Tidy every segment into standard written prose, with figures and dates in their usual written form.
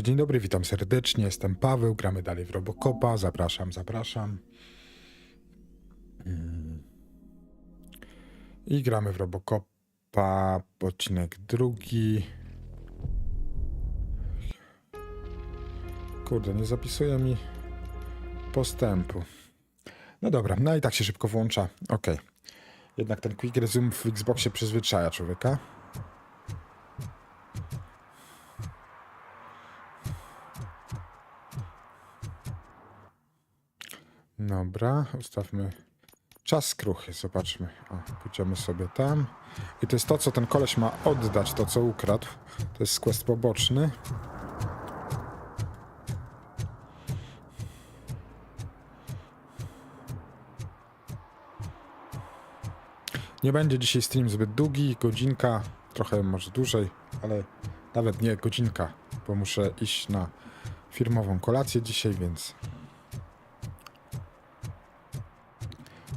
Dzień dobry, witam serdecznie, jestem Paweł, gramy dalej w Robocopa, zapraszam. I gramy w Robocopa, odcinek drugi. Kurde, nie zapisuje mi postępu. No dobra, no i tak się szybko włącza, ok. Jednak ten quick resume w Xboxie przyzwyczaja człowieka. Dobra, ustawmy czas skruchy, zobaczmy. O, pójdziemy sobie tam. I to jest to, co ten koleś ma oddać, to co ukradł. To jest quest poboczny. Nie będzie dzisiaj stream zbyt długi, godzinka, trochę może dłużej, ale nawet nie godzinka, bo muszę iść na firmową kolację dzisiaj, więc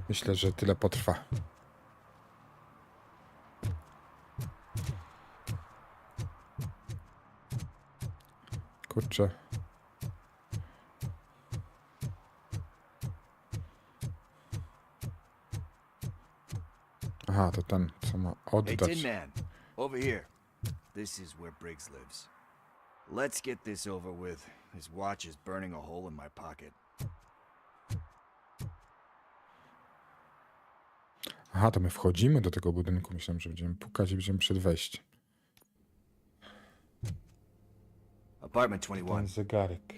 myślę, że tyle potrwa. Kurczę. Aha, to ten, co ma Hey, oddać. Tin Man, over here. This is where Briggs lives. Let's get this over with. His watch is burning a hole in my pocket. Aha, to my wchodzimy do tego budynku. Myślałem, że będziemy pukać i będziemy przed wejściem. Apartment Ten 21. zegarek.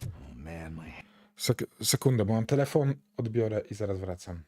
Oh man, my... Sekundę, bo mam telefon, odbiorę i zaraz wracam.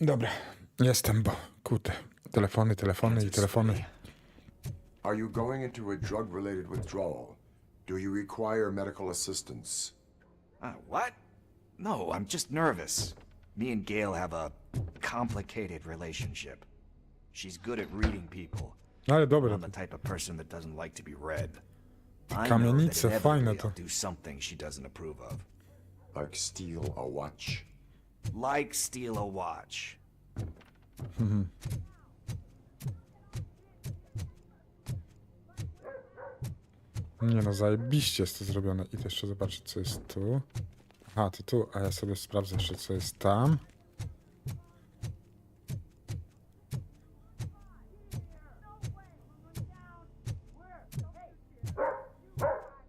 Dobra, jestem, bo kurde. Telefony i telefony. Are you going into a drug-related withdrawal? Do you require medical assistance? What? No, I'm just nervous. Me and Gail have a complicated relationship. She's good at reading people. Ale dobra, I'm the type of person that doesn't like to be read. I know that kamienice fajne inevitably to. I'll do something she doesn't approve of. Like steal a watch? Like steal a watch. Nie no, zajebiście jest to zrobione. Idę jeszcze zobaczyć, co jest tu. Aha, to tu, a ja sobie sprawdzę jeszcze, co jest tam.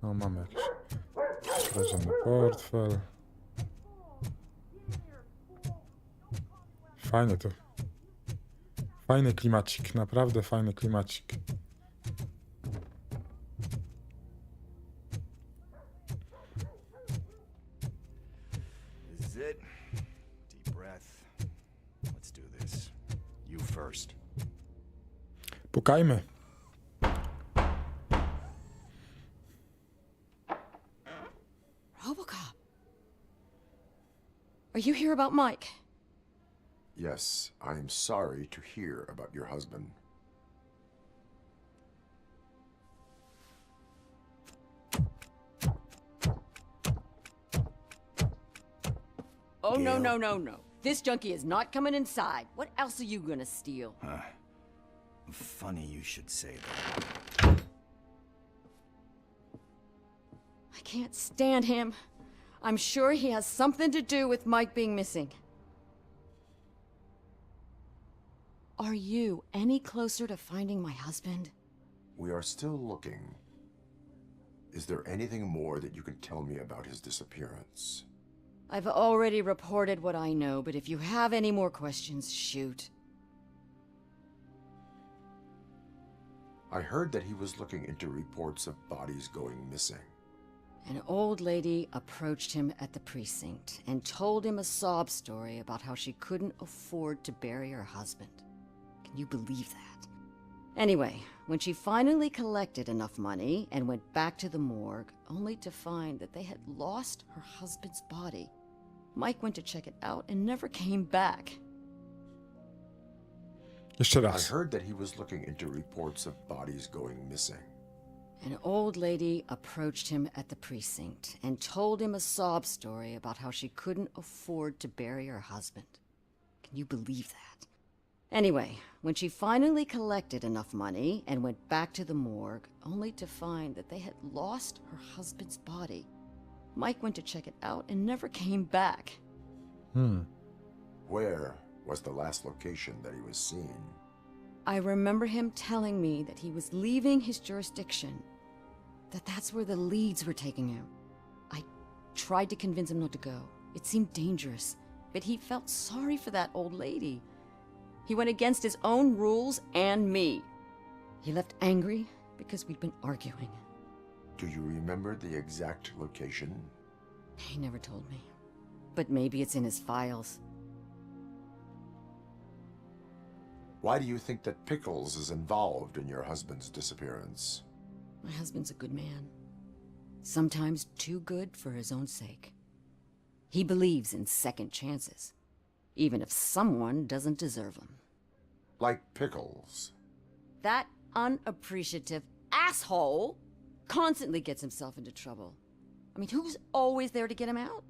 No, mamy jakiś skradziony portfel. Fajny to. Fajny klimacik, naprawdę fajny klimacik. This is it. Deep breath. Let's do this. You first. Pukajmy. Robocop. Are you here about Mike? Yes, I am sorry to hear about your husband. Oh, no, Gail. no, no, no. This junkie is not coming inside. What else are you gonna steal? Funny you should say that. I can't stand him. I'm sure he has something to do with Mike being missing. Are you any closer to finding my husband? We are still looking. Is there anything more that you can tell me about his disappearance? I've already reported what I know, but if you have any more questions, shoot. I heard that he was looking into reports of bodies going missing. An old lady approached him at the precinct and told him a sob story about how she couldn't afford to bury her husband. Can you believe that? Anyway, when she finally collected enough money and went back to the morgue, only to find that they had lost her husband's body, Mike went to check it out and never came back. Jeszcze I raz. heard that he was looking into reports of bodies going missing. An old lady approached him at the precinct and told him a sob story about how she couldn't afford to bury her husband. Can you believe that? Anyway, when she finally collected enough money and went back to the morgue, only to find that they had lost her husband's body, Mike went to check it out and never came back. Where was the last location that he was seen? I remember him telling me that he was leaving his jurisdiction, that's where the leads were taking him. I tried to convince him not to go. It seemed dangerous, but he felt sorry for that old lady. He went against his own rules and me. He left angry because we'd been arguing. Do you remember the exact location? He never told me, but maybe it's in his files. Why do you think that Pickles is involved in your husband's disappearance? My husband's a good man. Sometimes too good for his own sake. He believes in second chances, even if someone doesn't deserve them. Like Pickles. That unappreciative asshole constantly gets himself into trouble. I mean, who's always there to get him out?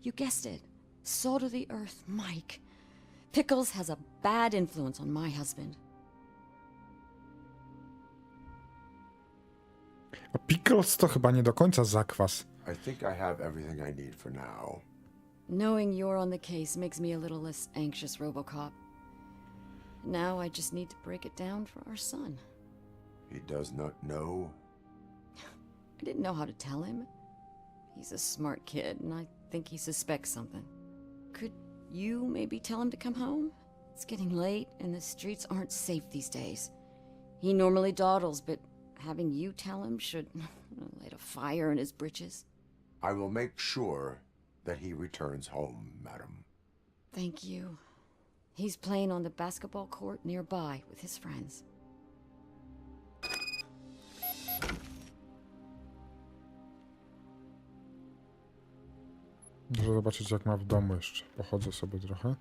You guessed it. Salt of the earth, Mike. Pickles has a bad influence on my husband. A Pickles to chyba nie do końca zakwas. I think I have everything I need for now. Knowing you're on the case makes me a little less anxious, Robocop. Now I just need to break it down for our son. He does not know. I didn't know how to tell him. He's a smart kid, and I think he suspects something. Could you maybe tell him to come home? It's getting late, and the streets aren't safe these days. He normally dawdles, but having you tell him should light a fire in his britches. I will make sure that he returns home, madam. Thank you. He's playing on the basketball court nearby with his friends. Muszę zobaczyć, jak ma w domu jeszcze. Pochodzę sobie trochę.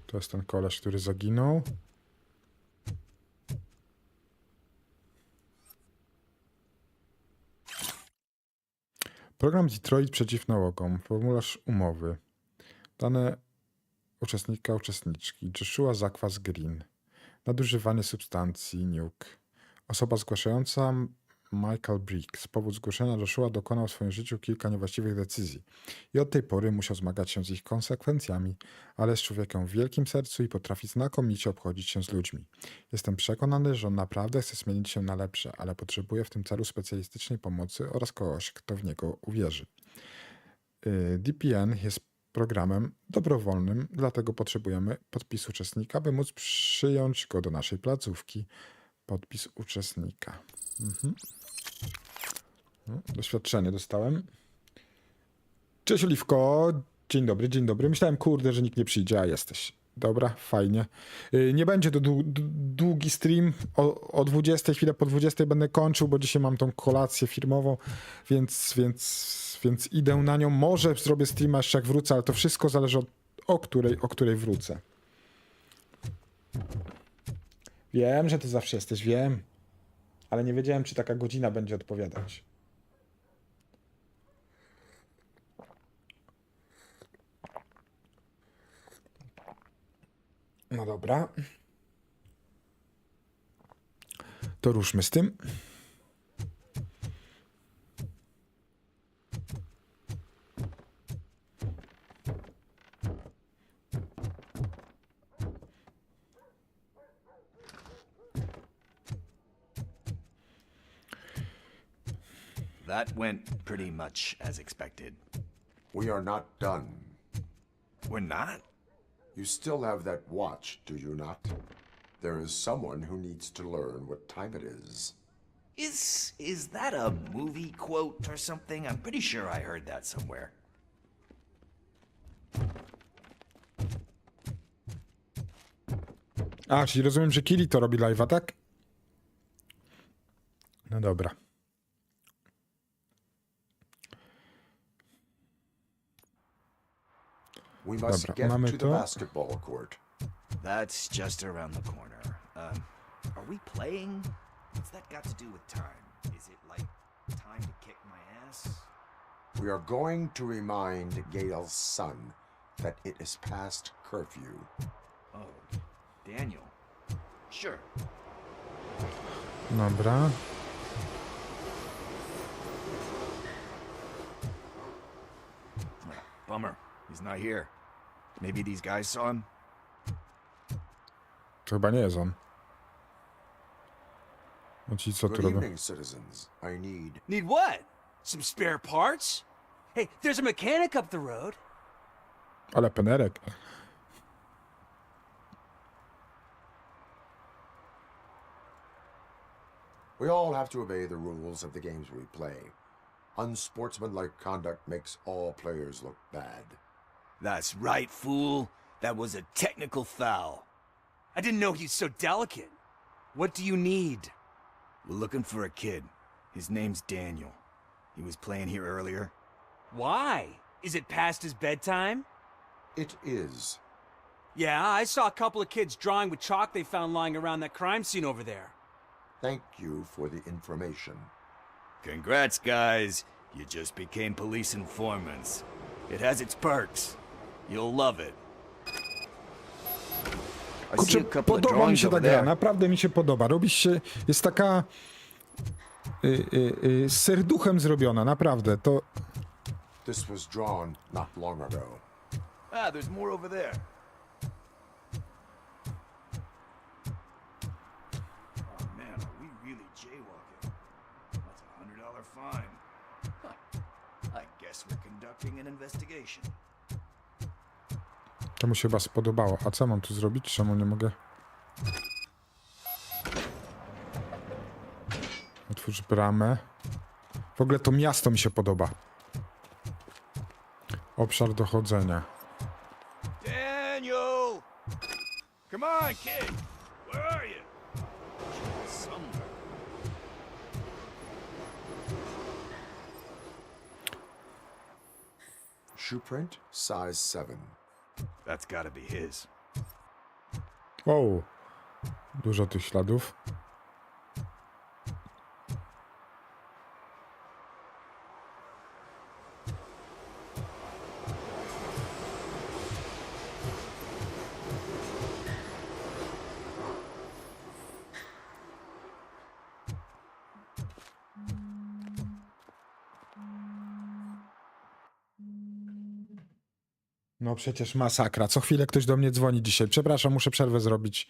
To jest ten koleś, który zaginął. Program Detroit przeciw nałogom. Formularz umowy. Dane uczestniczki. Joshua Zakwas Green. Nadużywanie substancji nuke. Osoba zgłaszająca Michael Briggs. Powód zgłoszenia Joshua dokonał w swoim życiu kilka niewłaściwych decyzji i od tej pory musiał zmagać się z ich konsekwencjami, ale jest człowiekiem o wielkim sercu i potrafi znakomicie obchodzić się z ludźmi. Jestem przekonany, że on naprawdę chce zmienić się na lepsze, ale potrzebuje w tym celu specjalistycznej pomocy oraz kogoś, kto w niego uwierzy. DPN jest programem dobrowolnym, dlatego potrzebujemy podpisu uczestnika, by móc przyjąć go do naszej placówki. Podpis uczestnika. No, doświadczenie dostałem. Cześć Oliwko. Dzień dobry, dzień dobry. Myślałem, kurde, że nikt nie przyjdzie, a jesteś. Dobra, fajnie. Nie będzie to długi stream. O 20, chwilę po 20 będę kończył, bo dzisiaj mam tą kolację firmową, więc idę na nią. Może zrobię streama jeszcze jak wrócę, ale to wszystko zależy o której wrócę. Wiem, że ty zawsze jesteś, wiem. Ale nie wiedziałem, czy taka godzina będzie odpowiadać. No dobra. To ruszmy z tym. That went pretty much as expected. We are not done. We're not? You still have that watch, do you not? There is someone who needs to learn what time it is. Is that a movie quote or something? I'm pretty sure I heard that somewhere. A, czyli rozumiem, że Kili to robi live'a, tak? No dobra. We must Dobra, get mamy to the to. basketball court. That's just around the corner. Are we playing? What's that got to do with time? Is it like time to kick my ass? We are going to remind Gale's son that it is past curfew. Oh, Daniel. Sure. Dobra. Bummer. He's not here. Maybe these guys saw him? To chyba nie jest on. No ci co tu Good robią? evening, citizens. I need... Need what? Some spare parts? Hey, there's a mechanic up the road. Ale penerek. We all have to obey the rules of the games we play. Unsportsmanlike conduct makes all players look bad. That's right, fool. That was a technical foul. I didn't know he's so delicate. What do you need? We're looking for a kid. His name's Daniel. He was playing here earlier. Why? Is it past his bedtime? It is. Yeah, I saw a couple of kids drawing with chalk they found lying around that crime scene over there. Thank you for the information. Congrats, guys. You just became police informants. It has its perks. You'll love it. I see Kurczę, a couple of podoba mi drawings się ta over gra, there. naprawdę mi się podoba. Robi się, jest taka z serduchem zrobiona, naprawdę. To This was drawn not long ago. Ah, there's more over there. Oh man, are we really jaywalking? That's $100 fine. Huh. I guess we're conducting an investigation. To mu się chyba spodobało. A co mam tu zrobić? Czemu nie mogę? Otwórz bramę. W ogóle to miasto mi się podoba. Obszar dochodzenia. Daniel! Come on, kid! Where are you? Somewhere. Shoe print, size 7. That's gotta be his. O, dużo tych śladów. No przecież masakra. Co chwilę ktoś do mnie dzwoni dzisiaj. Przepraszam, muszę przerwę zrobić.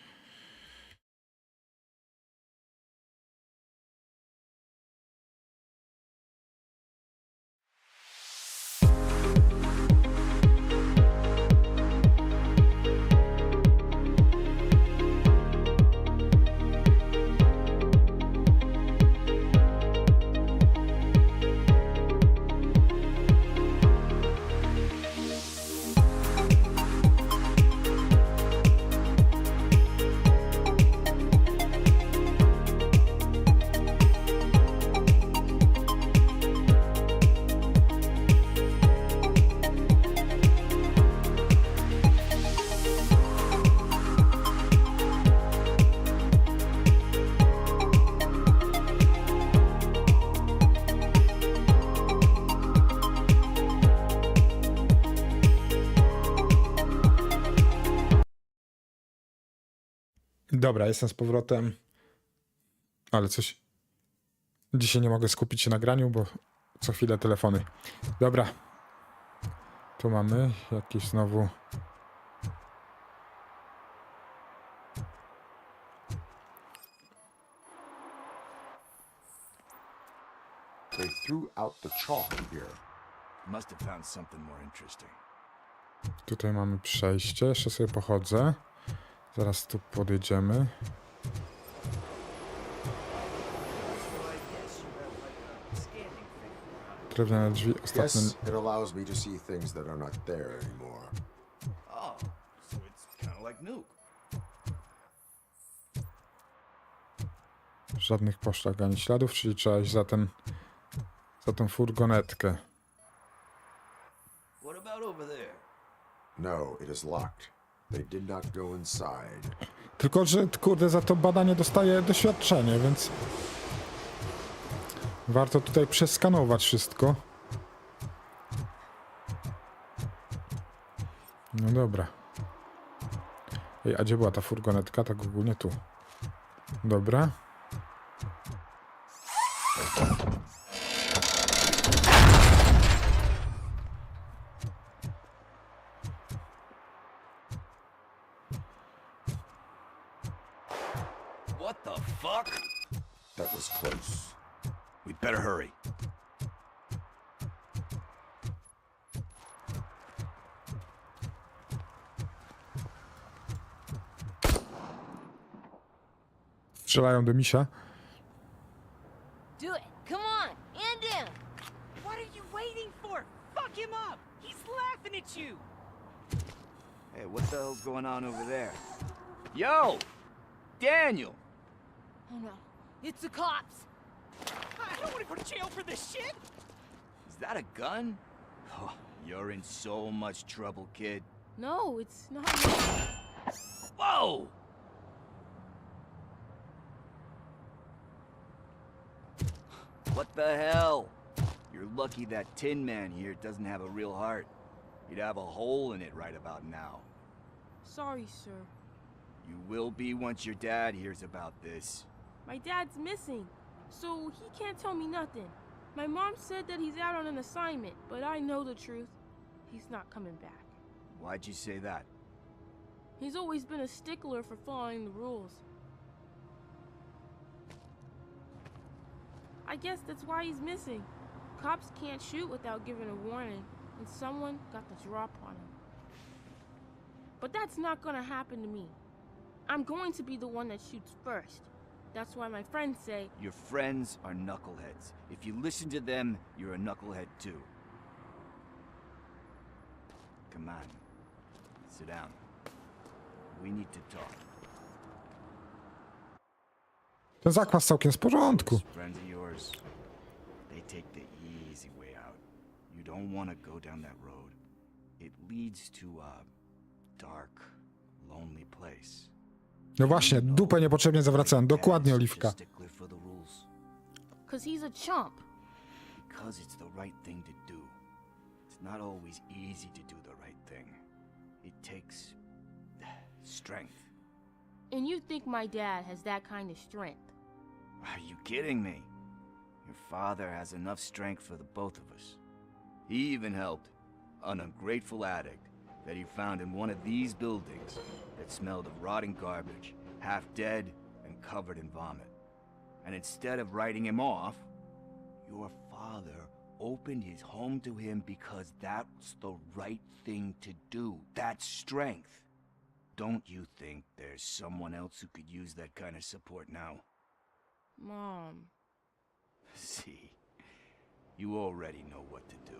Dobra, jestem z powrotem. Ale coś... Dzisiaj nie mogę skupić się na graniu, bo co chwilę telefony. Dobra. Tu mamy jakieś znowu... They threw out the chalk here. Must have found something more interesting. Tutaj mamy przejście. Jeszcze sobie pochodzę. Zaraz tu podjedziemy. Drewniane drzwi. Ostatnie... Guess it allows me to see things that are not there anymore. Oh, so it's kind of like Nuke. Żadnych poszlak ani śladów, czyli trzeba iść za tę furgonetkę. What about over there? No, it is locked. They did not go inside. Tylko, że kurde, za to badanie dostaję doświadczenie, więc warto tutaj przeskanować wszystko. No dobra. Ej, a gdzie była ta furgonetka? Tak ogólnie tu. Dobra. What the fuck? That was close. We'd better hurry. Strzelają do misia. Do it. Come on. End him. What are you waiting for? Fuck him up! He's laughing at you! Hey, what the hell's going on over there? Yo! Daniel! Oh no. It's the cops. I don't want to go to jail for this shit! Is that a gun? Oh, you're in so much trouble, kid. No, it's not. Whoa! What the hell? You're lucky that Tin Man here doesn't have a real heart. He'd have a hole in it right about now. Sorry, sir. You will be once your dad hears about this. My dad's missing, so he can't tell me nothing. My mom said that he's out on an assignment, but I know the truth. He's not coming back. Why'd you say that? He's always been a stickler for following the rules. I guess that's why he's missing. Cops can't shoot without giving a warning, and someone got the drop on him. But that's not gonna happen to me. I'm going to be the one that shoots first. That's why my friends say, Your friends are knuckleheads. If you listen to them, you're a knucklehead too. Come on. Sit down. We need to talk. Ten zakwas całkiem z porządku. Those friends of yours, they take the easy way out. You don't want to go down that road. It leads to a dark, lonely place. No właśnie, dupę niepotrzebnie zawracałem. Dokładnie, Oliwka. Stickler for the rules. 'cause he's a chump. Because it's the right thing to do. It's not always easy to do the right thing. It takes strength. And you think my dad has that kind of strength? Are you kidding me? Your father has enough strength for the both of us. He even helped an ungrateful addict that he found in one of these buildings that smelled of rotting garbage, half dead and covered in vomit. And instead of writing him off, your father opened his home to him because that's the right thing to do. That's strength. Don't you think there's someone else who could use that kind of support now? Mom. See, you already know what to do.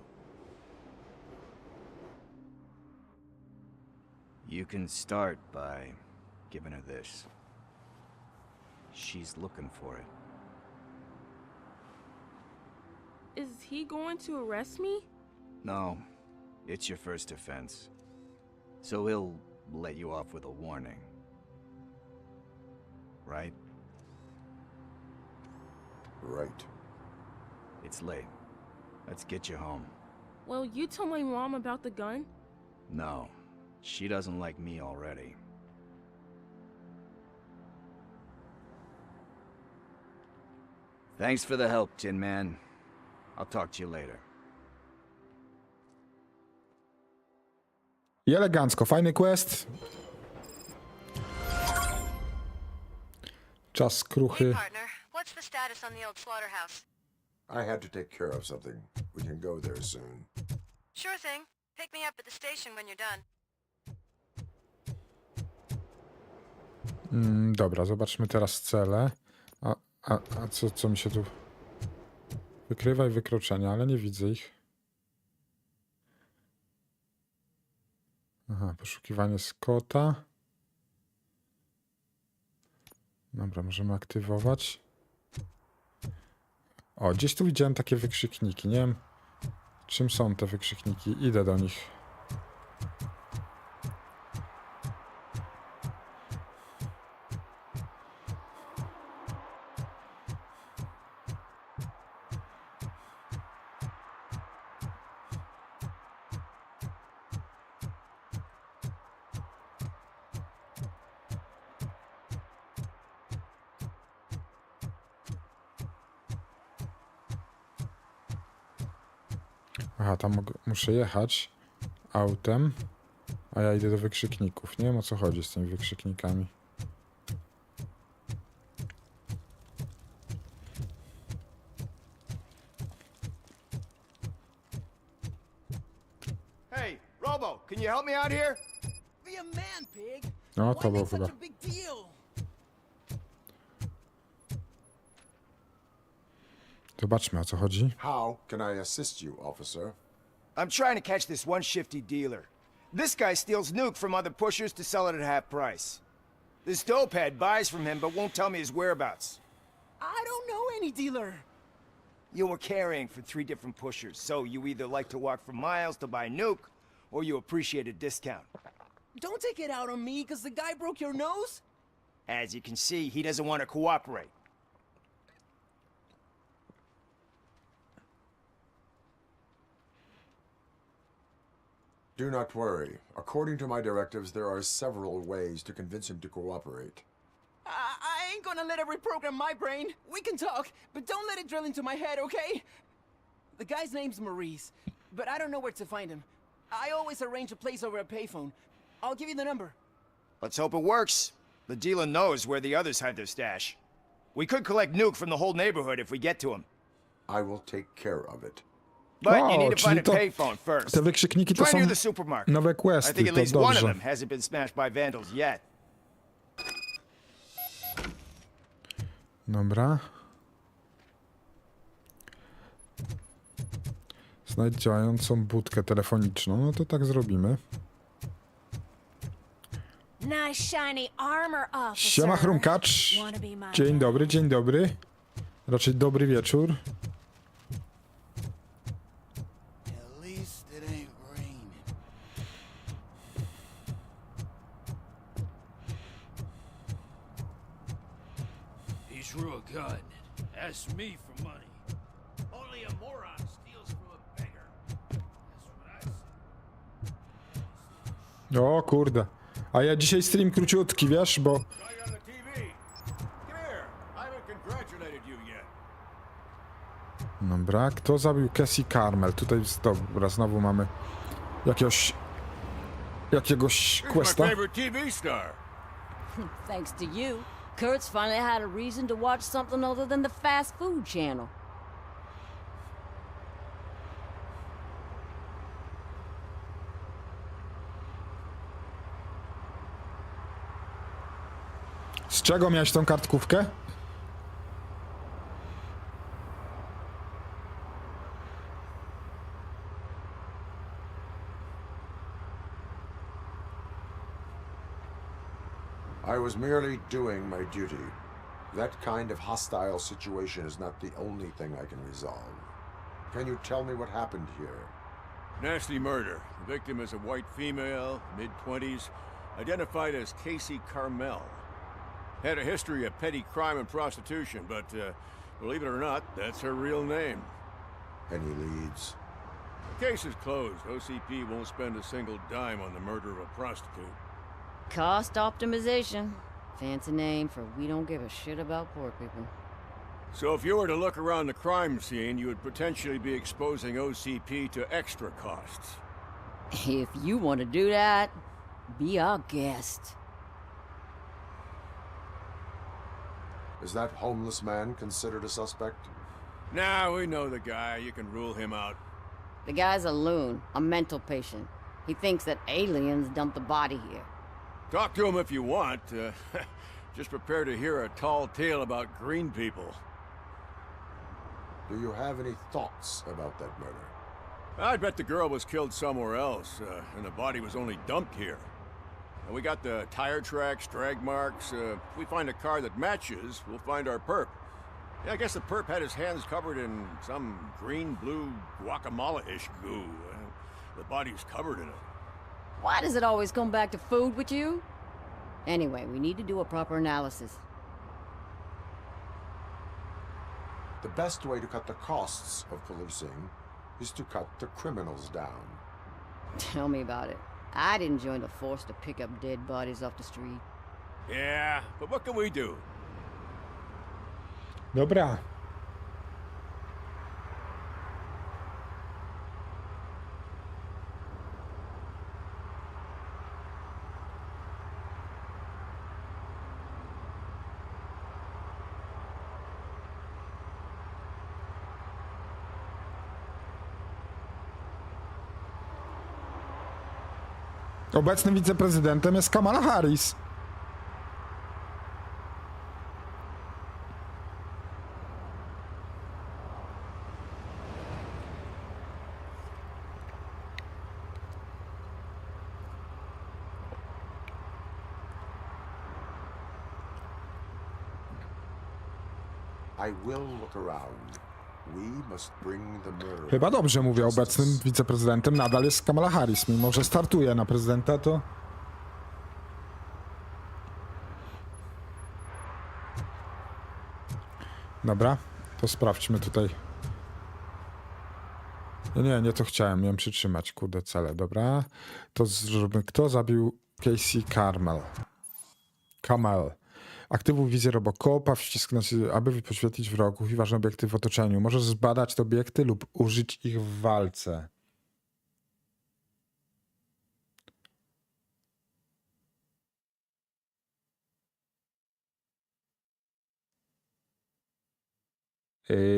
You can start by giving her this. She's looking for it. Is he going to arrest me? No, it's your first offense. So he'll let you off with a warning. Right? Right. It's late. Let's get you home. Well, you told my mom about the gun? No, she doesn't like me already. Thanks for the help, Tin Man. I'll talk to you later. I elegancko, fajny quest. Czas skruchy. Hey, partner. What's the status on the old slaughterhouse? I had to take care of something. We can go there soon. Sure thing. Pick me up at the station when you're done. Dobra, zobaczmy teraz cele. A co mi się tu... Wykrywaj wykroczenia, ale nie widzę ich. Aha, poszukiwanie Scotta. Dobra, możemy aktywować. O, gdzieś tu widziałem takie wykrzykniki. Nie wiem, czym są te wykrzykniki. Idę do nich. Aha, tam muszę jechać autem, a ja idę do wykrzykników. Nie wiem, o co chodzi z tymi wykrzyknikami. Hey, Robo, can you help me out here? Be a man, pig. No, Why to było make such chyba. a big deal? Zobaczmy, o co chodzi. How can I assist you, officer? I'm trying to catch this one shifty dealer. This guy steals nuke from other pushers to sell it at half price. This dopehead buys from him but won't tell me his whereabouts. I don't know any dealer. You were carrying for 3 different pushers, so you either like to walk for miles to buy nuke, or you appreciate a discount. Don't take it out on me because the guy broke your nose. As you can see, he doesn't want to cooperate. Do not worry. According to my directives, there are several ways to convince him to cooperate. I ain't gonna let it reprogram my brain. We can talk, but don't let it drill into my head, okay? The guy's name's Maurice, but I don't know where to find him. I always arrange a place over a payphone. I'll give you the number. Let's hope it works. The dealer knows where the others hide their stash. We could collect nuke from the whole neighborhood if we get to him. I will take care of it. But you Wow, need to find a czyli to- payphone first. Te wykrzykniki to Try są near the supermarket. nowe I questy, think at to least one of dobrze. them hasn't been smashed by vandals yet. Dobra. Znajdź działającą budkę telefoniczną. No to tak zrobimy. Nice shiny armor, officer. Siema chrumkacz. Wanna be my Dzień dobry, dzień dobry. Raczej dobry wieczór. At least it ain't raining. He's real good. Ask me for money. Only a moron steals from a beggar. That's what I say. O kurde. A ja dzisiaj stream króciutki, wiesz, bo... Guy on the TV. Come here. I haven't congratulated you yet. Dobra, kto zabił Cassie Carmel? Tutaj, dobra, znowu mamy jakiegoś Here's my questa. favorite TV star. Thanks to you, Kurt's finally had a reason to watch something other than the fast food channel. Z czego miałeś tą kartkówkę? I was merely doing my duty. That kind of hostile situation is not the only thing I can resolve. Can you tell me what happened here? Nasty murder. The victim is a white female, mid-20s, identified as Casey Carmel. Had a history of petty crime and prostitution, but believe it or not, that's her real name. Any leads? The case is closed. OCP won't spend a single dime on the murder of a prostitute. Cost optimization. Fancy name for we don't give a shit about poor people. So if you were to look around the crime scene, you would potentially be exposing OCP to extra costs. If you want to do that, be our guest. Is that homeless man considered a suspect? Nah, we know the guy. You can rule him out. The guy's a loon, a mental patient. He thinks that aliens dumped the body here. Talk to him if you want. Just prepare to hear a tall tale about green people. Do you have any thoughts about that murder? I bet the girl was killed somewhere else, and the body was only dumped here. And we got the tire tracks, drag marks. If we find a car that matches, we'll find our perp. Yeah, I guess the perp had his hands covered in some green-blue guacamole-ish goo. The body's covered in it. Why does it always come back to food with you? Anyway, we need to do a proper analysis. The best way to cut the costs of policing is to cut the criminals down. Tell me about it. I didn't join the force to pick up dead bodies off the street. Yeah, but what can we do? Dobra. Obecnym wiceprezydentem jest Kamala Harris. I will look around. We must bring the murderer. Chyba dobrze mówię, obecnym wiceprezydentem nadal jest Kamala Harris, mimo że startuje na prezydenta, to... Dobra, to sprawdźmy tutaj. Nie to chciałem, miałem przytrzymać, kurde, cele, dobra. To zróbmy, kto zabił Casey Carmel? Kamel. Aktywuj wizję Robocopa, wcisk aby poświetlić wrogów i ważne obiekty w otoczeniu. Możesz zbadać te obiekty lub użyć ich w walce.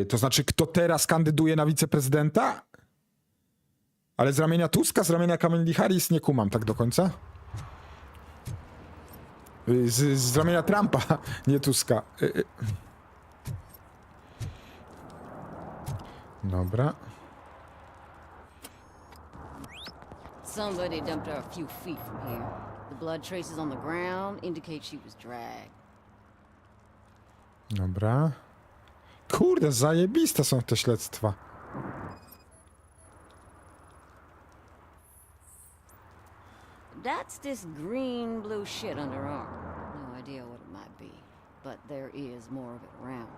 To znaczy, kto teraz kandyduje na wiceprezydenta? Ale z ramienia Tuska, z ramienia Kamali Harris nie kumam tak do końca. Z ramienia Trumpa, nie Tuska. Dobra. Somebody dumped her a few feet from here. The blood traces on the ground indicate she was dragged. Dobra. Kurde, zajebiste są te śledztwa. That's this green blue shit under her arm. No idea what it might be, but there is more of it around.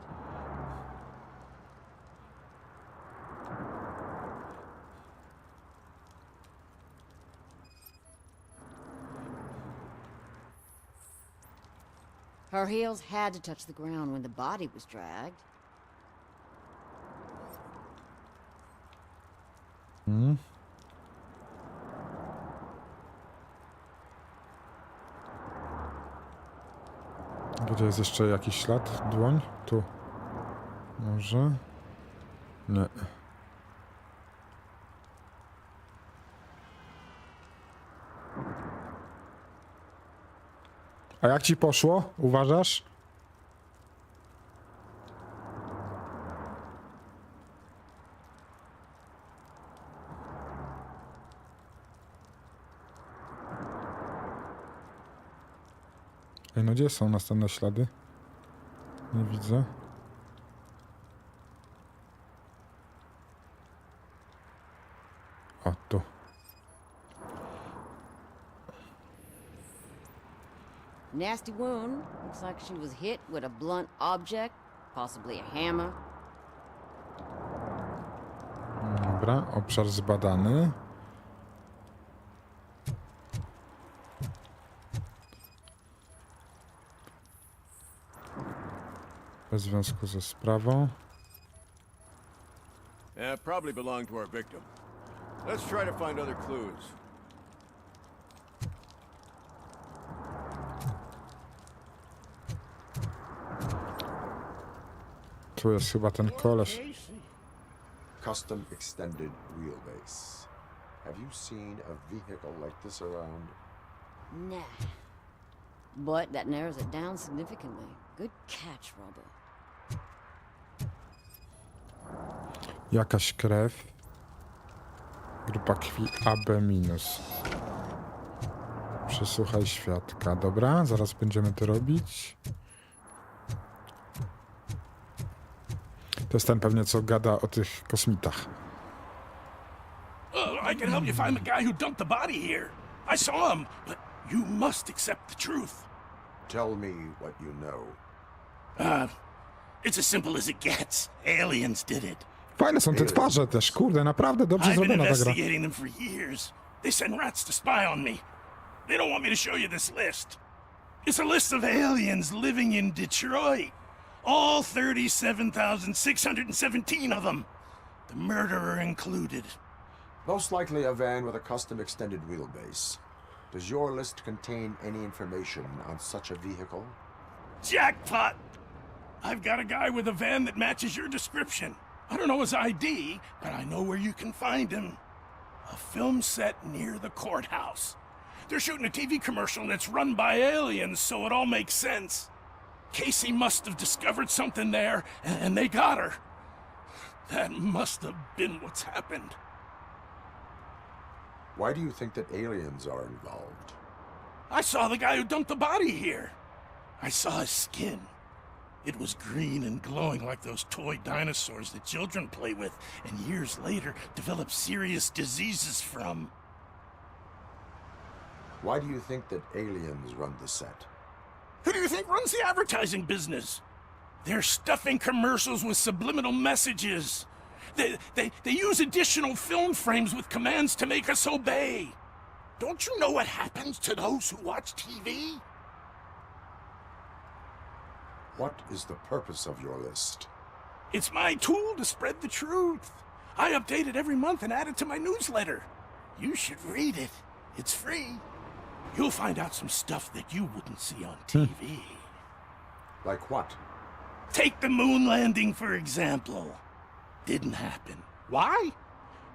Her heels had to touch the ground when the body was dragged. Gdzie jest jeszcze jakiś ślad? Dłoń? Tu. Może? Nie. A jak ci poszło? Uważasz? Ej, no gdzie są następne ślady? Nie widzę. O, tu. Nasty wound. Looks like she was hit with a blunt object, possibly a hammer. Dobra, obszar zbadany. Bez związku ze sprawą. Yeah, probably belonged to our victim. Let's try to find other clues. Tu jest chyba ten koleś. Custom extended wheelbase. Have you seen a vehicle like this around? Nah. But that narrows it down significantly. Good catch, Robo. Jakaś krew. Grupa krwi AB-. Przesłuchaj świadka. Dobra, zaraz będziemy to robić. To jest ten pewnie, co gada o tych kosmitach. I can help you find the guy who dumped the body here. I saw him, but you must accept the truth. Tell me what you know. It's as simple as it gets. Aliens did it. Fajne są te twarze też, kurde, naprawdę dobrze I've been zrobiona ta gra. investigating them for years. They send rats to spy on me. They don't want me to show you this list. It's a list of aliens living in Detroit. All 37,617 of them. The murderer included. Most likely a van with a custom extended wheelbase. Does your list contain any information on such a vehicle? Jackpot! I've got a guy with a van that matches your description. I don't know his ID, but I know where you can find him. A film set near the courthouse. They're shooting a TV commercial and it's run by aliens, so it all makes sense. Casey must have discovered something there, and they got her. That must have been what's happened. Why do you think that aliens are involved? I saw the guy who dumped the body here. I saw his skin. It was green and glowing like those toy dinosaurs that children play with and years later develop serious diseases from. Why do you think that aliens run the set? Who do you think runs the advertising business? They're stuffing commercials with subliminal messages. They use additional film frames with commands to make us obey. Don't you know what happens to those who watch TV? What is the purpose of your list? It's my tool to spread the truth. I update it every month and add it to my newsletter. You should read it. It's free. You'll find out some stuff that you wouldn't see on TV. Like what? Take the moon landing, for example. Didn't happen. Why?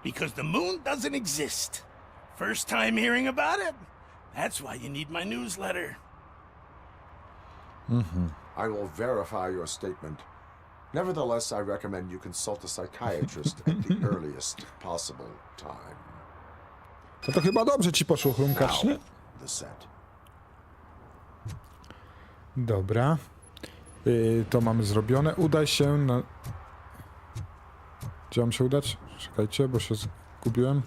Because the moon doesn't exist. First time hearing about it? That's why you need my newsletter. I will verify your statement. Nevertheless, I recommend you consult a psychiatrist at the earliest possible time. To chyba dobrze ci poszło chrumkacz, nie? The set. Dobra. To mamy zrobione. Udaj się na... Gdzie mam się udać? Czekajcie, bo się zgubiłem.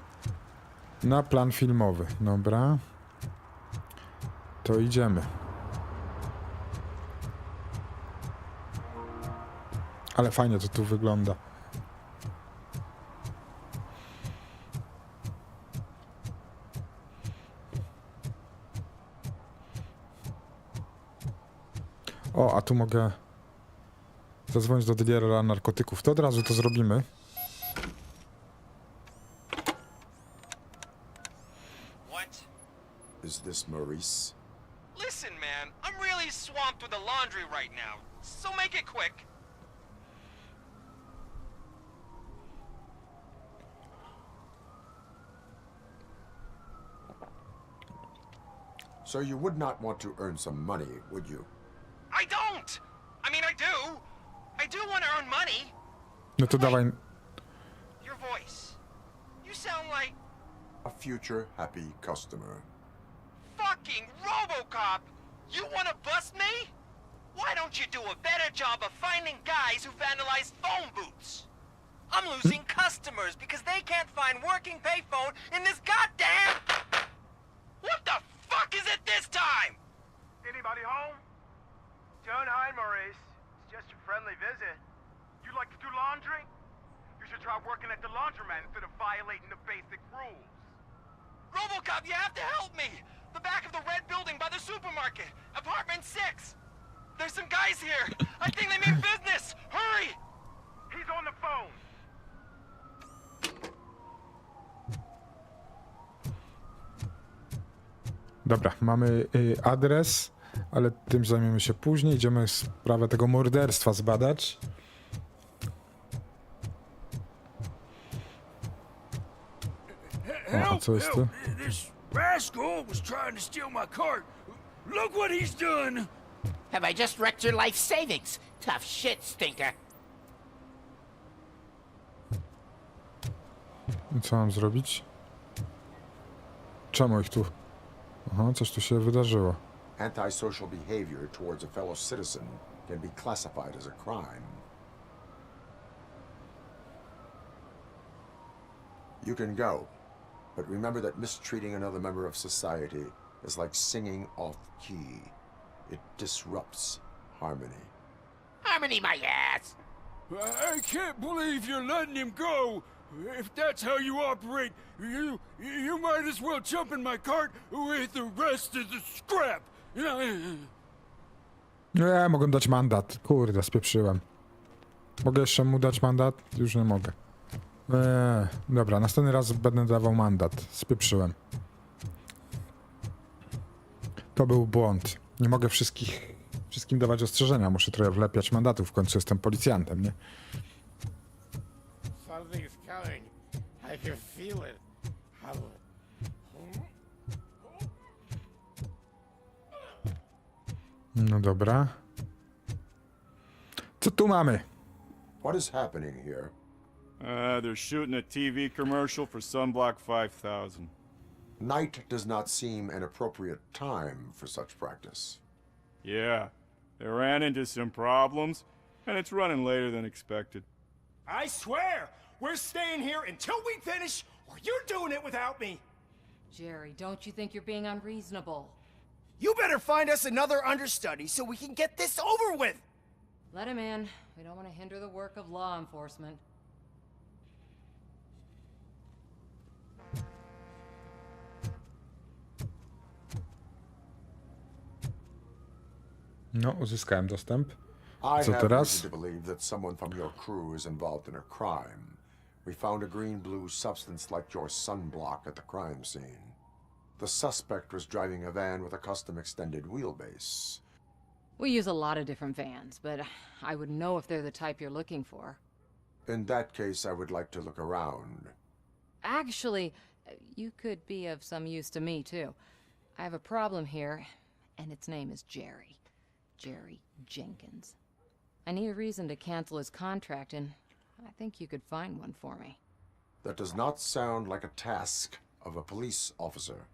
Na plan filmowy. Dobra. To idziemy. Ale fajnie to tu wygląda. O, a tu mogę zadzwonić do dealera narkotyków. To od razu to zrobimy. What? Is this Maurice? Listen, man, I'm really swamped with the laundry right now, so make it quick. So you would not want to earn some money, would you? I don't! I mean, I do. I do want to earn money. No to dawaj. Your voice. You sound like A future happy customer. fucking RoboCop. You want to bust me? Why don't you do a better job of finding guys who vandalize phone booths? I'm losing customers because they can't find working payphone in this goddamn... What the fuck is it this time? Anybody home? Don't hide, Maurice. It's just a friendly visit. You like to do laundry? You should try working at the laundromat instead of violating the basic rules. RoboCop, you have to help me! The back of the red building by the supermarket. Apartment 6. There's some guys here. I think they mean business. Hurry! He's on the phone. Dobra, mamy adres, ale tym zajmiemy się później. Idziemy sprawę tego morderstwa zbadać. O, a co jest tu? This rascal was trying to steal my cart. Look what he's done! Have I just wrecked your life savings? Tough shit, stinker. I co mam zrobić? Czemu ich tu? Aha, coś tu się wydarzyło. Antisocial behavior towards a fellow citizen can be classified as a crime. You can go, but remember that mistreating another member of society is like singing off key. It disrupts harmony. Harmony my ass! I can't believe you're letting him go! If that's how you operate, you might as well jump in my cart with the rest of the scrap! Nie, mogę dać mandat. Kurde, spieprzyłem. Mogę jeszcze mu dać mandat? Już nie mogę. Dobra, następny raz będę dawał mandat. Spieprzyłem. To był błąd. Nie mogę wszystkim dawać ostrzeżenia. Muszę trochę wlepiać mandatów. W końcu jestem policjantem, nie? Something's coming. I can feel it. No dobra. Co tu mamy? What is happening here? They're shooting a TV commercial for Sunblock 5000. Night does not seem an appropriate time for such practice. Yeah, they ran into some problems, and it's running later than expected. I swear, we're staying here until we finish, or you're doing it without me. Jerry, don't you think you're being unreasonable? You better find us another understudy so we can get this over with. Let him in. We don't want to hinder the work of law enforcement. No, uzyskałem dostęp. I Co have teraz? reason to believe that someone from your crew is involved in a crime. We found a green-blue substance like your sunblock at the crime scene. The suspect was driving a van with a custom extended wheelbase. We use a lot of different vans, but I wouldn't know if they're the type you're looking for. In that case, I would like to look around. Actually, you could be of some use to me, too. I have a problem here, and its name is Jerry. Jerry Jenkins. I need a reason to cancel his contract, and I think you could find one for me. That does not sound like a task of a police officer.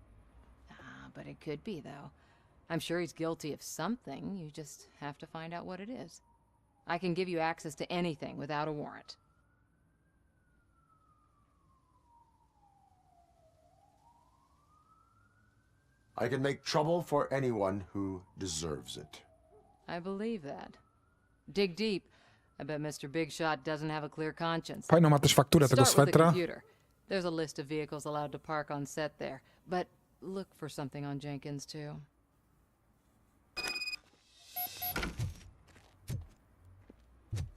But it could be, though. I'm sure he's guilty of something. You just have to find out what it is. I can give you access to anything without a warrant. I can make trouble for anyone who deserves it. I believe that. Dig deep. I bet Mr. Big Shot doesn't have a clear conscience. Fajną ma też fakturę tego Start with the swetra. computer. There's a list of vehicles allowed to park on set there, but look for something on Jenkins too.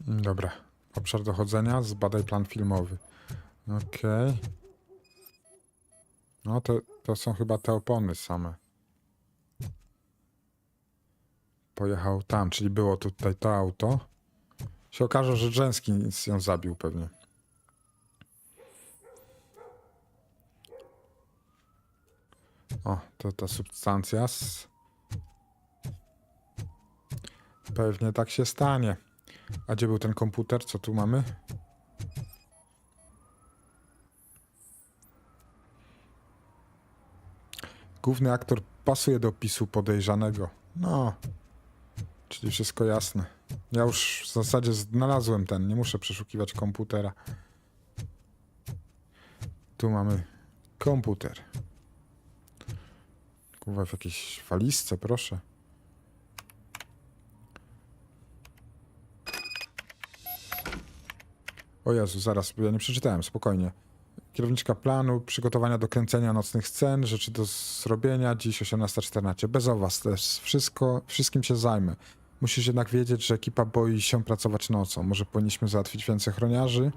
Dobra. Obszar dochodzenia. Zbadaj plan filmowy. Okej. No to są chyba te opony same. Pojechał tam, czyli było tutaj to auto. Się okaże, że Jenkins ją zabił pewnie. O, to ta substancja. Pewnie tak się stanie. A gdzie był ten komputer? Co tu mamy? Główny aktor pasuje do opisu podejrzanego. No, czyli wszystko jasne. Ja już w zasadzie znalazłem ten, nie muszę przeszukiwać komputera. Tu mamy komputer. Kurwa, w jakiejś walizce, proszę. O Jezu, zaraz, bo ja nie przeczytałem, spokojnie. Kierowniczka planu, przygotowania do kręcenia nocnych scen, rzeczy do zrobienia, dziś 18:14. Bez was też, wszystkim się zajmę. Musisz jednak wiedzieć, że ekipa boi się pracować nocą. Może powinniśmy załatwić więcej chroniarzy.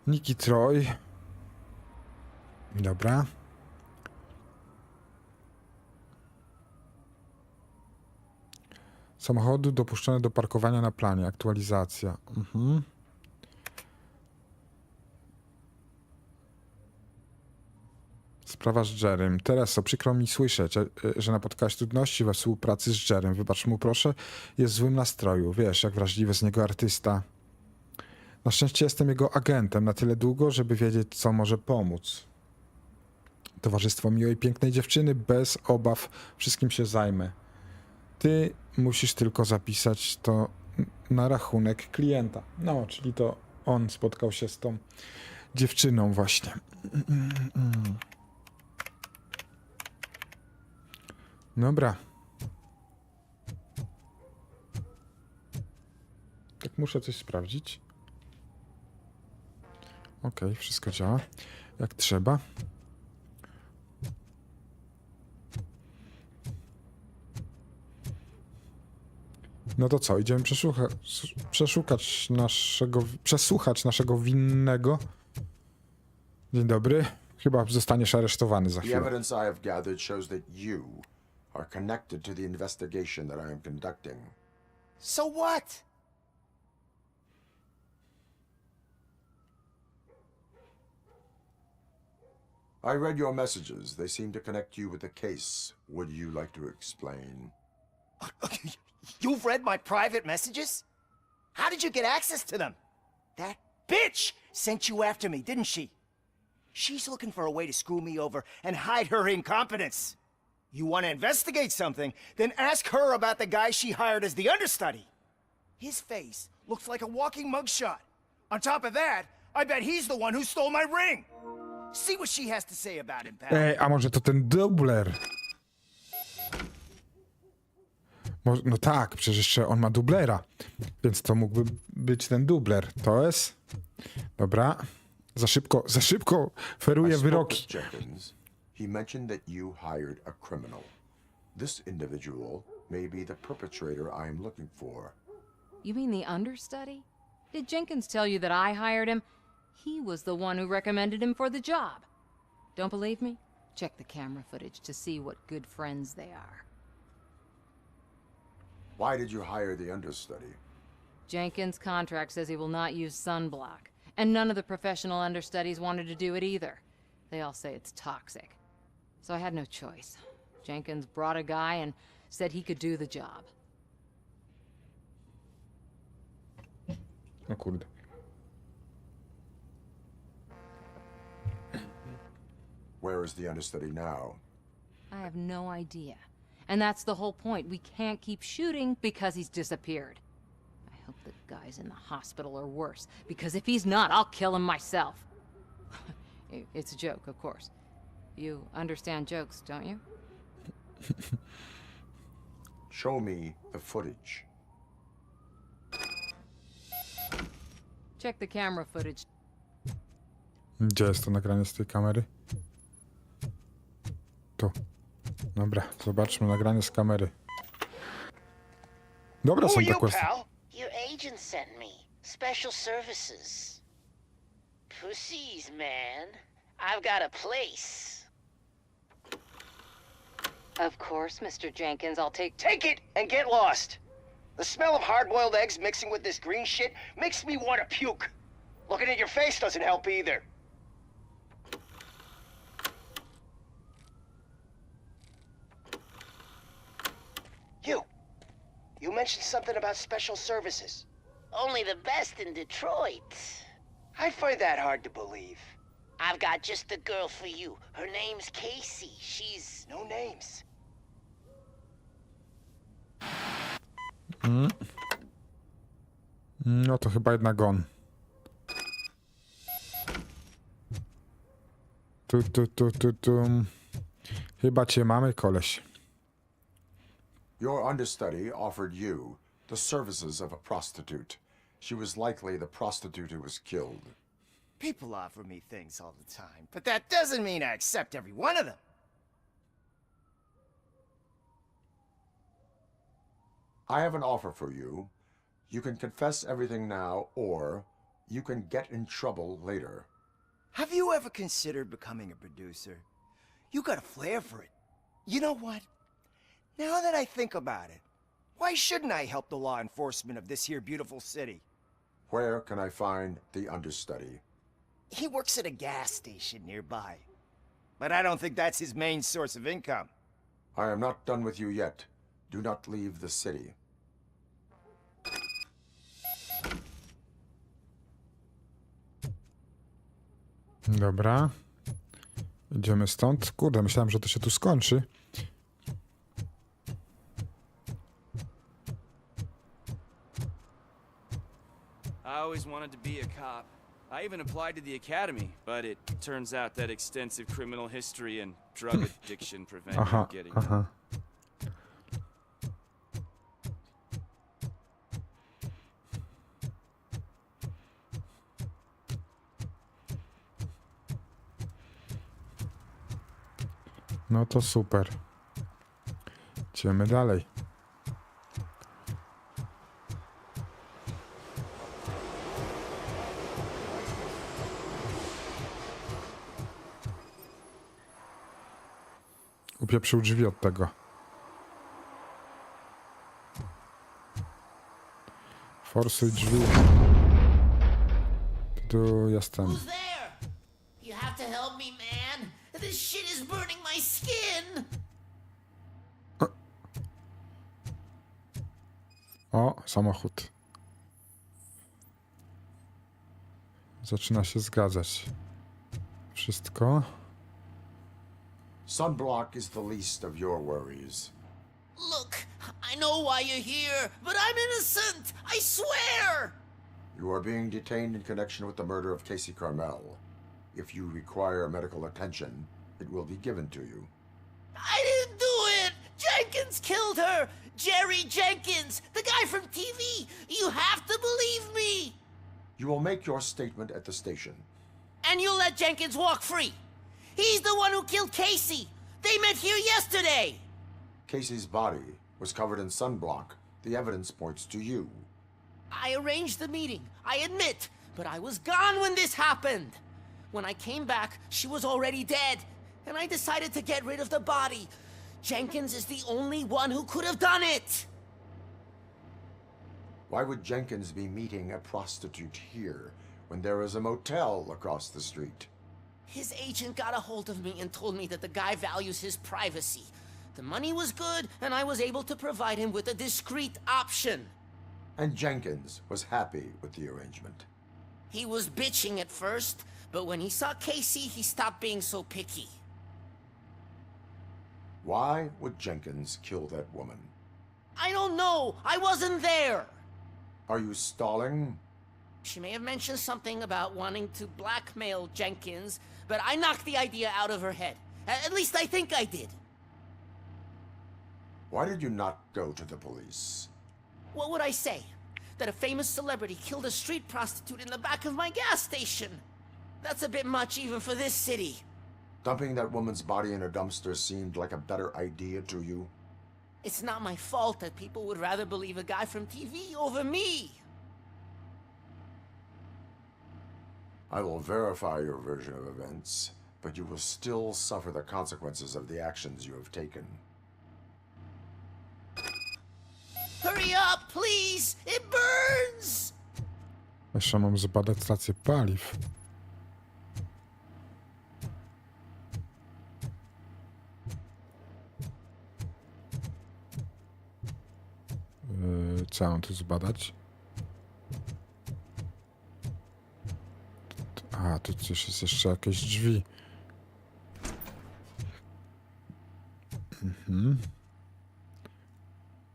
Niki Troy. Dobra. Samochody dopuszczone do parkowania na planie. Aktualizacja. Sprawa z Jerrym. Tereso, przykro mi słyszeć, że napotkałaś trudności we współpracy z Jerrym. Wybacz mu proszę, jest w złym nastroju. Wiesz, jak wrażliwy z niego artysta. Na szczęście jestem jego agentem na tyle długo, żeby wiedzieć, co może pomóc. Towarzystwo miłej, pięknej dziewczyny, bez obaw, wszystkim się zajmę. Ty musisz tylko zapisać to na rachunek klienta. No, czyli to on spotkał się z tą dziewczyną właśnie. Dobra. Tak, muszę coś sprawdzić. Okej, wszystko działa jak trzeba. No to co, idziemy przesłuchać naszego winnego. Dzień dobry. Chyba zostaniesz aresztowany za The chwilę. evidence I have gathered shows that you are connected to the investigation that I am conducting. So what? I read your messages. They seem to connect you with the case. Would you like to explain? You've read my private messages? How did you get access to them? That bitch sent you after me, didn't she? She's looking for a way to screw me over and hide her incompetence. You want to investigate something, then ask her about the guy she hired as the understudy. His face looks like a walking mugshot. On top of that, I bet he's the one who stole my ring. See what she has to say about him, pal. Ej, a może to ten dubler? No tak, przecież jeszcze on ma dublera. Więc to mógłby być ten dubler. To jest... Dobra. Za szybko feruje wyroki. Jenkins. He mentioned that you hired a criminal. This individual may be the perpetrator I am looking for. You mean the understudy? Did Jenkins tell you that I hired him? He was the one who recommended him for the job. Don't believe me? Check the camera footage to see what good friends they are. Why did you hire the understudy? Jenkins' contract says he will not use sunblock, and none of the professional understudies wanted to do it either. They all say it's toxic. So I had no choice. Jenkins brought a guy and said he could do the job. O kurde. Where is the understudy now? I have no idea. And that's the whole point. We can't keep shooting because he's disappeared. I hope the guy's in the hospital or worse, because if he's not, I'll kill him myself. It's a joke, of course. You understand jokes, don't you? Show me the footage. Check the camera footage. Gdzie jest to nagranie z tej kamery? Tu. Dobra, zobaczmy nagranie z kamery. Dobra, są te questy. Your agent sent me. Special services. Pussies, man. I've got a place. Of course, Mr. Jenkins, I'll take... Take it and get lost. The smell of hard-boiled eggs mixing with this green shit makes me want to puke. Looking at your face doesn't help either. You mentioned something about special services. Only the best in Detroit. I find that hard to believe. I've got just the girl for you. Her name's Casey. She's... No names. No to chyba jednak on. Tu. Chyba cię mamy, koleś. Your understudy offered you the services of a prostitute. She was likely the prostitute who was killed. People offer me things all the time, but that doesn't mean I accept every one of them. I have an offer for you. You can confess everything now, or you can get in trouble later. Have you ever considered becoming a producer? You got a flair for it. You know what? Now that I think about it, why shouldn't I help the law enforcement of this here beautiful city? Where can I find the understudy? He works at a gas station nearby. But I don't think that's his main source of income. I am not done with you yet. Do not leave the city. Dobra. Idziemy stąd. Kurde, myślałem, że to się tu skończy. I always wanted to be a cop. I even applied to the academy, but it turns out that extensive criminal history and drug addiction prevent me from getting in. No to super. Idziemy dalej. Upieprzył drzwi od tego. Forsuj drzwi. Tu jestem. Who's there? You have to help me, man. This shit is burning my skin. O, samochód. Zaczyna się zgadzać. Wszystko. Sunblock is the least of your worries. Look, I know why you're here, but I'm innocent. I swear. You are being detained in connection with the murder of Casey Carmel. If you require medical attention, it will be given to you. I didn't do it. Jenkins killed her. Jerry Jenkins, the guy from TV. You have to believe me. You will make your statement at the station. And you'll let Jenkins walk free. He's the one who killed Casey. They met here yesterday. Casey's body was covered in sunblock. The evidence points to you. I arranged the meeting, I admit, but I was gone when this happened. When I came back, she was already dead, and I decided to get rid of the body. Jenkins is the only one who could have done it. Why would Jenkins be meeting a prostitute here when there is a motel across the street? His agent got a hold of me and told me that the guy values his privacy. The money was good, and I was able to provide him with a discreet option. And Jenkins was happy with the arrangement. He was bitching at first, but when he saw Casey, he stopped being so picky. Why would Jenkins kill that woman? I don't know. I wasn't there. Are you stalling? She may have mentioned something about wanting to blackmail Jenkins, but I knocked the idea out of her head. At least I think I did. Why did you not go to the police? What would I say? That a famous celebrity killed a street prostitute in the back of my gas station? That's a bit much even for this city. Dumping that woman's body in a dumpster seemed like a better idea to you? It's not my fault that people would rather believe a guy from TV over me. I will verify your version of events, but you will still suffer the consequences of the actions you have taken. Hurry up, please! It burns! Jeszcze mam zbadać stację paliw. Co mam tu zbadać? A, tu coś jest jeszcze jakieś drzwi.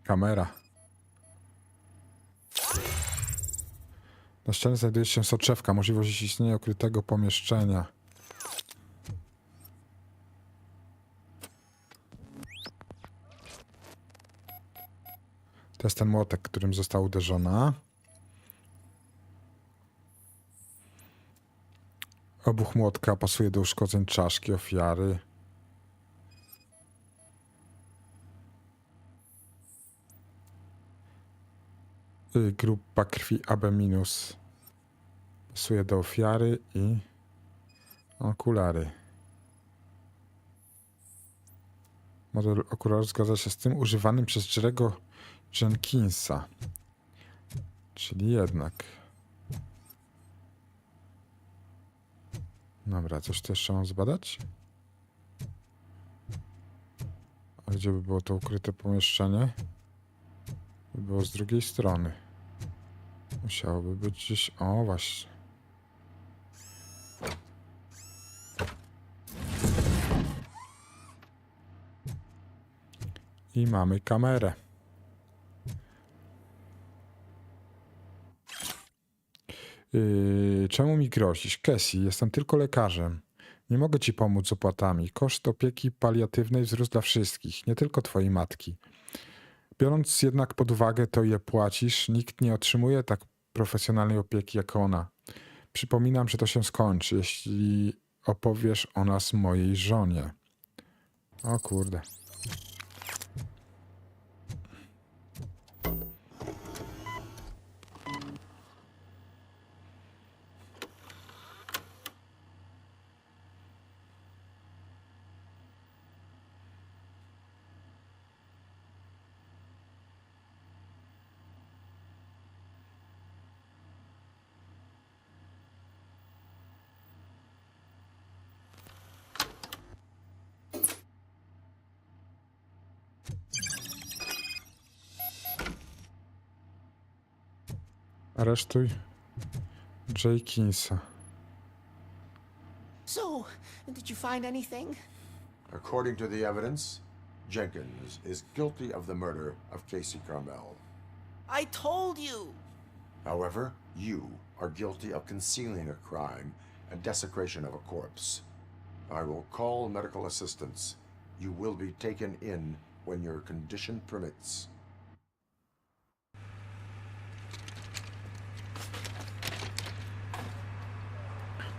Kamera. Na ścianie znajduje się soczewka, możliwość istnienia ukrytego pomieszczenia. To jest ten młotek, którym została uderzona. Obuch młotka pasuje do uszkodzeń czaszki ofiary. Grupa krwi AB-. Pasuje do ofiary i okulary. Model okularów zgadza się z tym używanym przez Jerry'ego Jenkinsa. Czyli jednak. Dobra, coś tu jeszcze mam zbadać? A gdzie by było to ukryte pomieszczenie? By było z drugiej strony. Musiałoby być gdzieś... O, właśnie. I mamy kamerę. Czemu mi grozisz? Cassie, jestem tylko lekarzem. Nie mogę ci pomóc z opłatami. Koszt opieki paliatywnej wzrósł dla wszystkich, nie tylko twojej matki. Biorąc jednak pod uwagę to, ile płacisz, nikt nie otrzymuje tak profesjonalnej opieki jak ona. Przypominam, że to się skończy, jeśli opowiesz o nas mojej żonie. O kurde. Aresztuj Jenkinsa. So, did you find anything? According to the evidence, Jenkins is guilty of the murder of Casey Carmel. I told you! However, you are guilty of concealing a crime and desecration of a corpse. I will call medical assistance. You will be taken in when your condition permits.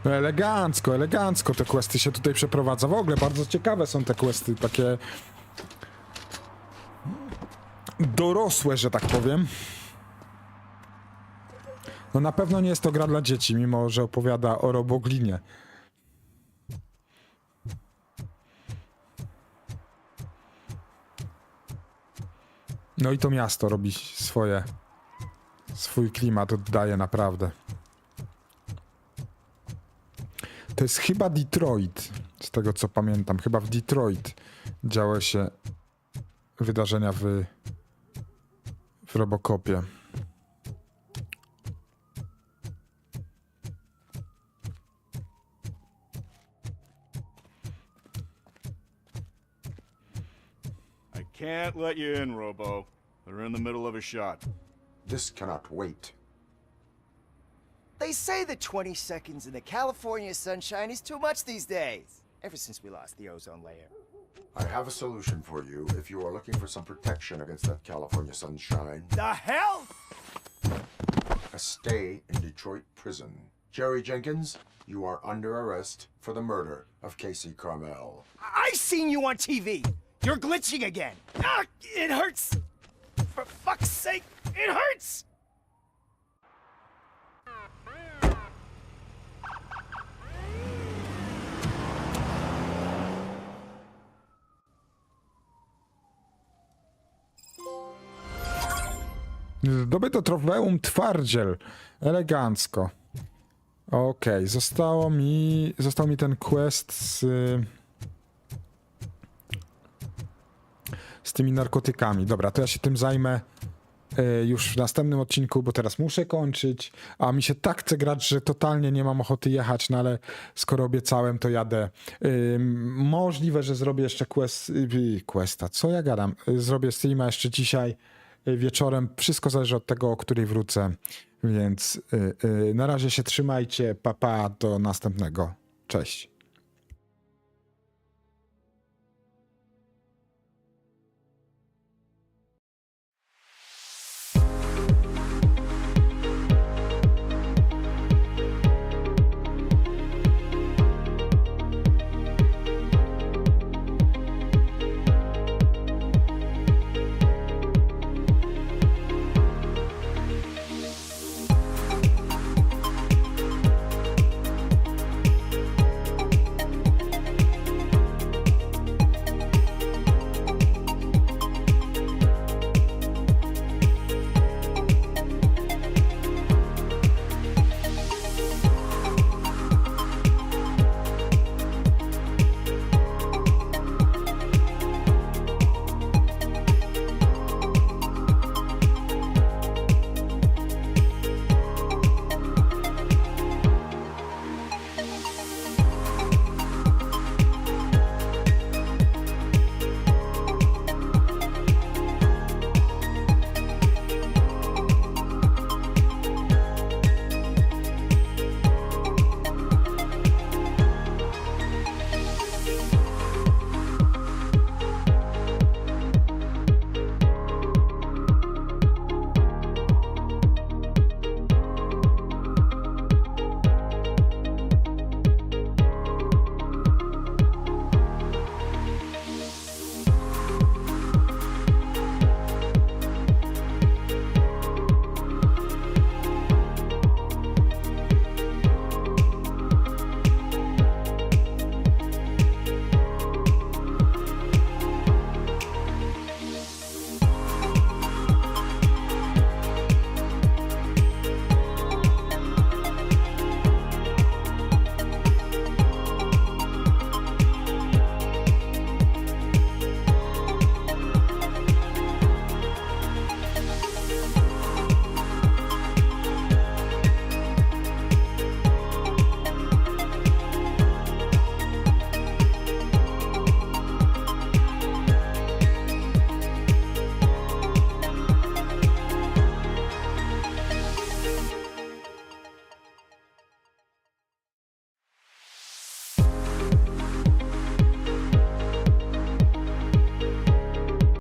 No elegancko, elegancko te questy się tutaj przeprowadza. W ogóle bardzo ciekawe są te questy, takie dorosłe, że tak powiem. No na pewno nie jest to gra dla dzieci, mimo że opowiada o roboglinie. No i to miasto robi swój klimat oddaje naprawdę. To jest chyba Detroit, z tego co pamiętam. Chyba w Detroit działy się wydarzenia w Robocopie. can't let you in, Robo. They're in the middle of a shot. This cannot wait. They say that 20 seconds in the California sunshine is too much these days. Ever since we lost the ozone layer. I have a solution for you if you are looking for some protection against that California sunshine. The hell? A stay in Detroit prison. Jerry Jenkins, you are under arrest for the murder of Casey Carmel. I seen you on TV. You're glitching again. Ah, it hurts. For fuck's sake, it hurts. Zdobyto trofeum twardziel. Elegancko. Okej, został mi ten quest z tymi narkotykami. Dobra, to ja się tym zajmę już w następnym odcinku, bo teraz muszę kończyć, a mi się tak chce grać, że totalnie nie mam ochoty jechać, no ale skoro obiecałem, to jadę. Możliwe, że zrobię jeszcze questa. Co ja gadam? Zrobię streama jeszcze dzisiaj wieczorem. Wszystko zależy od tego, o której wrócę. Więc na razie się trzymajcie. Pa, do następnego. Cześć.